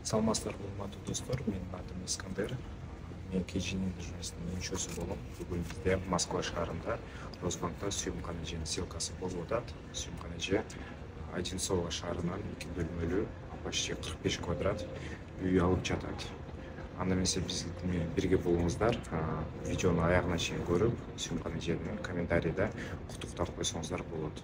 Саламатсыздар, урматтуу достор. Менин атым Искандер. Мен KG недвижимостьтин мүчөсү болом. Бүгүн бизде Москва шаарында Росбанкта съемканы жердин ссылкасы болуп атат. Съемканы жер Одинцово шаарынан 2 бөлмөлүү, почти 45 квадрат үй алып жатат. Анда эмесе биз менен бирге болуңуздар. Видеону аягына чейин көрүп, съемканы жердин комментарийде куттуктап койсоңуздар болот.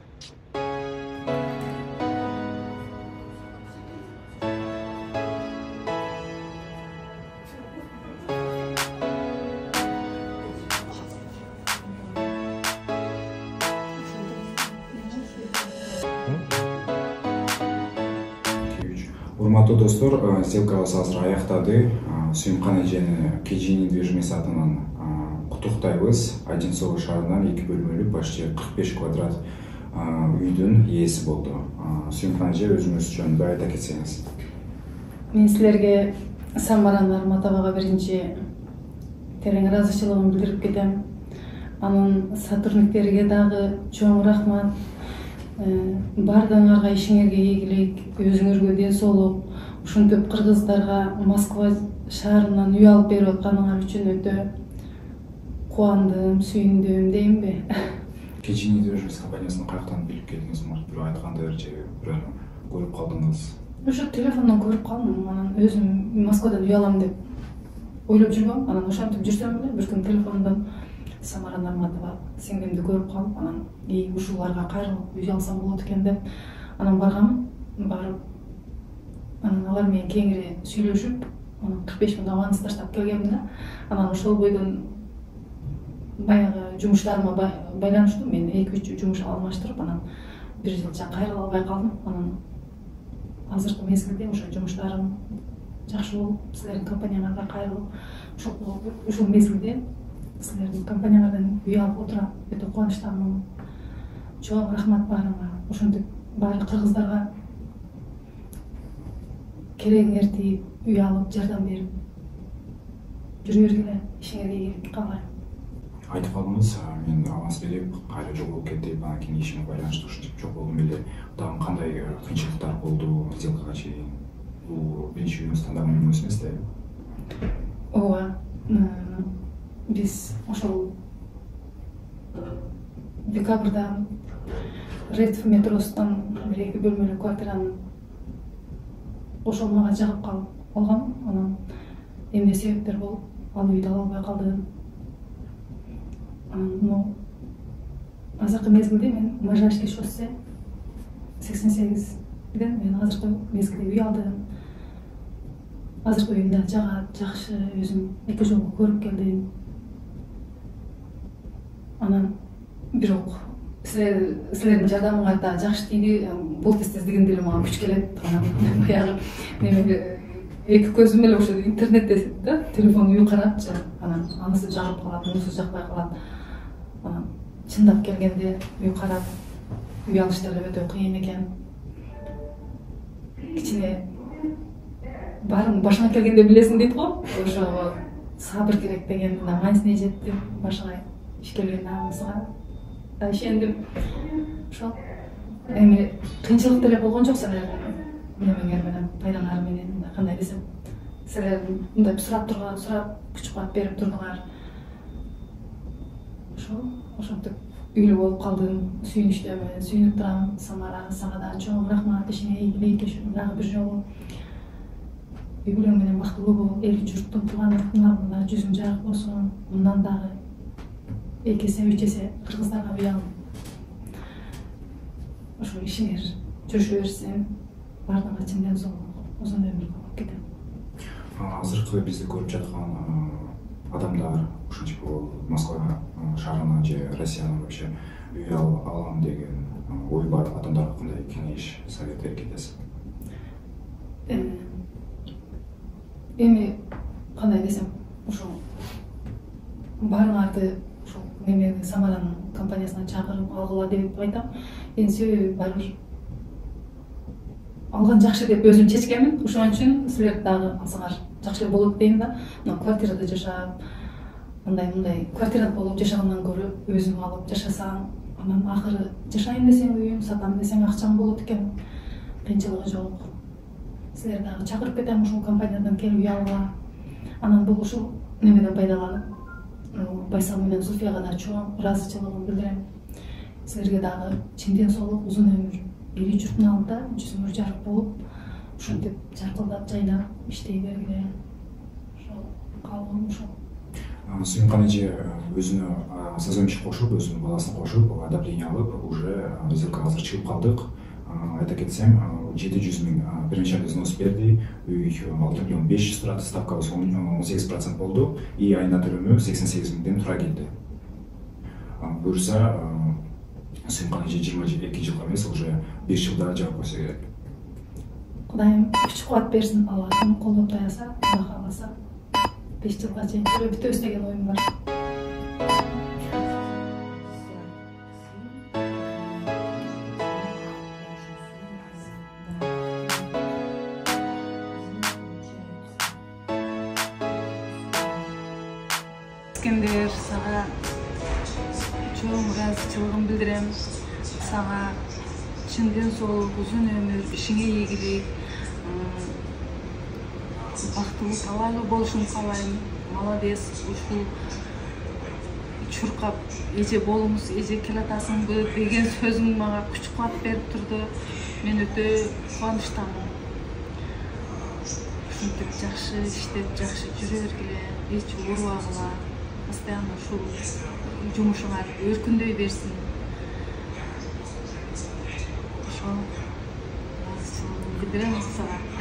Урматтуу достор, ссылкабыз азыр аяктады. Съемканы жерни KG недвижимость атынан куттуктайбыз. Одинцово шаарынан 2 бөлмөлүү, почти 45 квадрат үйдүн ээси болду. Съемканы жер өзүңүз жөнүндө айта кетсеңиз. Мен силерге Самаран Арматовага биринчи терең ыраазычылыгымды билдирип кетем. Анын сотрудниктериге дагы чоң рахмат. Бардыңарга ишиңерге ийгилик, өзүңөргө ден соолук. Ушинтип кыргыздарга Москва шаарынан үй алып берип атканыңар үчүн өтө кубандым, сүйүндүм деймби? KG недвижимость компаниясынын каяктан билип келдиңиз, может бирөө айткандыр же бирөө көрүп калдыңыз? Ошо телефондон көрүп калдым, анан өзүм Москвадан үй алам деп ойлоп жүргөм. Анан ошентип жүрсөм эле бир күн телефондон Самаран Арматова сиңдимди көрүп калып, анан ушуларга кайрылып үй алсам болот экен деп анан баргам. Барып анан алар менен кеңири сүйлөшүп, анан 45 миң аванс таштап келгем да. Анан ошол бойдон баягы жумуштарыма байланыштуу. Мен 2-3 жумуш алмаштырып, анан бир жылча кайрыла албай калдым. Анан азыркы мезгилде ошо жумуштарым жакшы болуп, силердин компанияңарга кайрылып, ушул мезгилде силердин компанияңардан үй алып отурам. Өтө кубанычтамын. Чоң рахмат баарыңа. Ошентип баары кыргыздарга керегиңер тийип, үй алып, жардам берип жүрө бергиле. Ишиңерге ийгилик каалайм. Айтып калдыңыз, мен аванс берип, кайра жок кетип, анан кийин ишиме байланыштуу ушинтип жок болдум эле. Дагы кандай кыйынчылыктар болду сделкага чейин? Бул биринчи үйүңүз тандаган үйүңүз эмес да? Ооба. Биз ошол декабрда Редф метросунан бир 2 бөлмөлүү квартираны ошол мага жагып калып алгам. Анан эмне себептер болуп ал үйдү ала албай калдым. Анан азыркы мезгилде мен Можайский шоссе 88ден мен азыркы мезгилде үй алдым. Азыркы үйүм да жагат, жакшы, өзүм 2 жолу көрүп келдим. Анан бирок силердин жардамыңар да жакшы тийди. Бул тез-тездигинде эле мага күч келет. Анан баягы неме 2 көзүм эле ошо интернетте да, телефон үй карапчы. Анан анысы жагып калат, мунусу жакпай калат. Анан чындап келгенде үй карап, үй алыш деле өтө кыйын экен. Кичине баарын башыңа келгенде билесиң дейт го. Ошого сабыр керек деген маанисине жеттим. Башыңа иш келгенде анысыга да ишендим. Ошол эми кыйынчылык деле болгон жок силердин немеңер менен, пайдаңар менен, кандай десем, силердин мындай сурап күч кубат берип турдуңар. Ошентип үйлүү болуп калдым. Сүйүнүчтөмүн, сүйүнүп турам. Самара, сага да чоң рахмат. Ишиңе ийгилик, дагы бир жолу үй бүлөң менен бактылуу бол, эл журттун туугандын алдында жүзүң жарык болсун. Мындан дагы 2 эсе 3 эсе кыргыздарга үй алып, ошо ишиңер жүрүшө берсин. Бардыгына чын ден соолук, узун өмүр болуп кетем. Азыркы бизди көрүп жаткан адамдар ушинтип Москва шаарынан же Россиядан вообще үй алам деген ой бар адамдарга кандай кеңеш, советтер кетесиз? Эми кандай десем, ошо баарыңарды ошол немени Самаран компаниясына чакырып алгыла деп айтам. Эми себеби барыбир алган жакшы деп өзүм чечкенмин. Ошон үчүн силер дагы алсаңар жакшы болот дейм да. Мына квартирада жашап, мындай квартирада болуп жашагандан көрө өзүң алып жашасаң, анан акыры жашайын десең үйүн, сатам десең акчаң болот экен. Кыйынчылыгы жок. силер дагы чакырып кетем ушул компаниядан келип уялга. Анан бул ушул немеден пайдаланып Байсал менен Зульфияга да чоң ыраазычылыгымды билдирем. Силерге дагы чын ден соолук, узун өмүр, эл журттун алдында жүзүңөр жарык болуп, ушинтип жаркылдап жайнап иштей бергиле. Ошол каалоом ошол. Сүйүмкан эже өзүнө соземчи кошуп, өзүнүн баласын кошуп, одобрение алып, уже сделкага азыр чыгып калдык. Айта кетсем, 700 000 первоначальный взнос берди, үй 6 500 000 турат, ставкабыз 18% болду, и айына төлөмү 88 000ден тура келди. Буюрса, Сүйүмкан эже 22 жылга эмес, уже 5 жылда жаап койсо керек. Кудайым күч кубат берсин, Аллахым колдоп даяса, Кудай кааласа 5 жылга чейин бүтөбүз деген оюм бар. Искендер, сага чоң ыраазычылыгымды билдирем. Сага чын ден соолук, узун өмүр, ишиңе ийгилик, бактылуу, талайлуу болушуңду каалайм. Молодец, ушул чуркап эже болуңуз, эже келатасыңбы деген сөзүң мага күч кубат берип турду. Мен өтө кубанычтамын. Ушинтип жакшы иштеп, жакшы жүрө бергиле, эч оорубагыла. Постоянно ушул жумушуңар өркүндөй берсин. Ошол ыраазычылыгымды билдирем сага.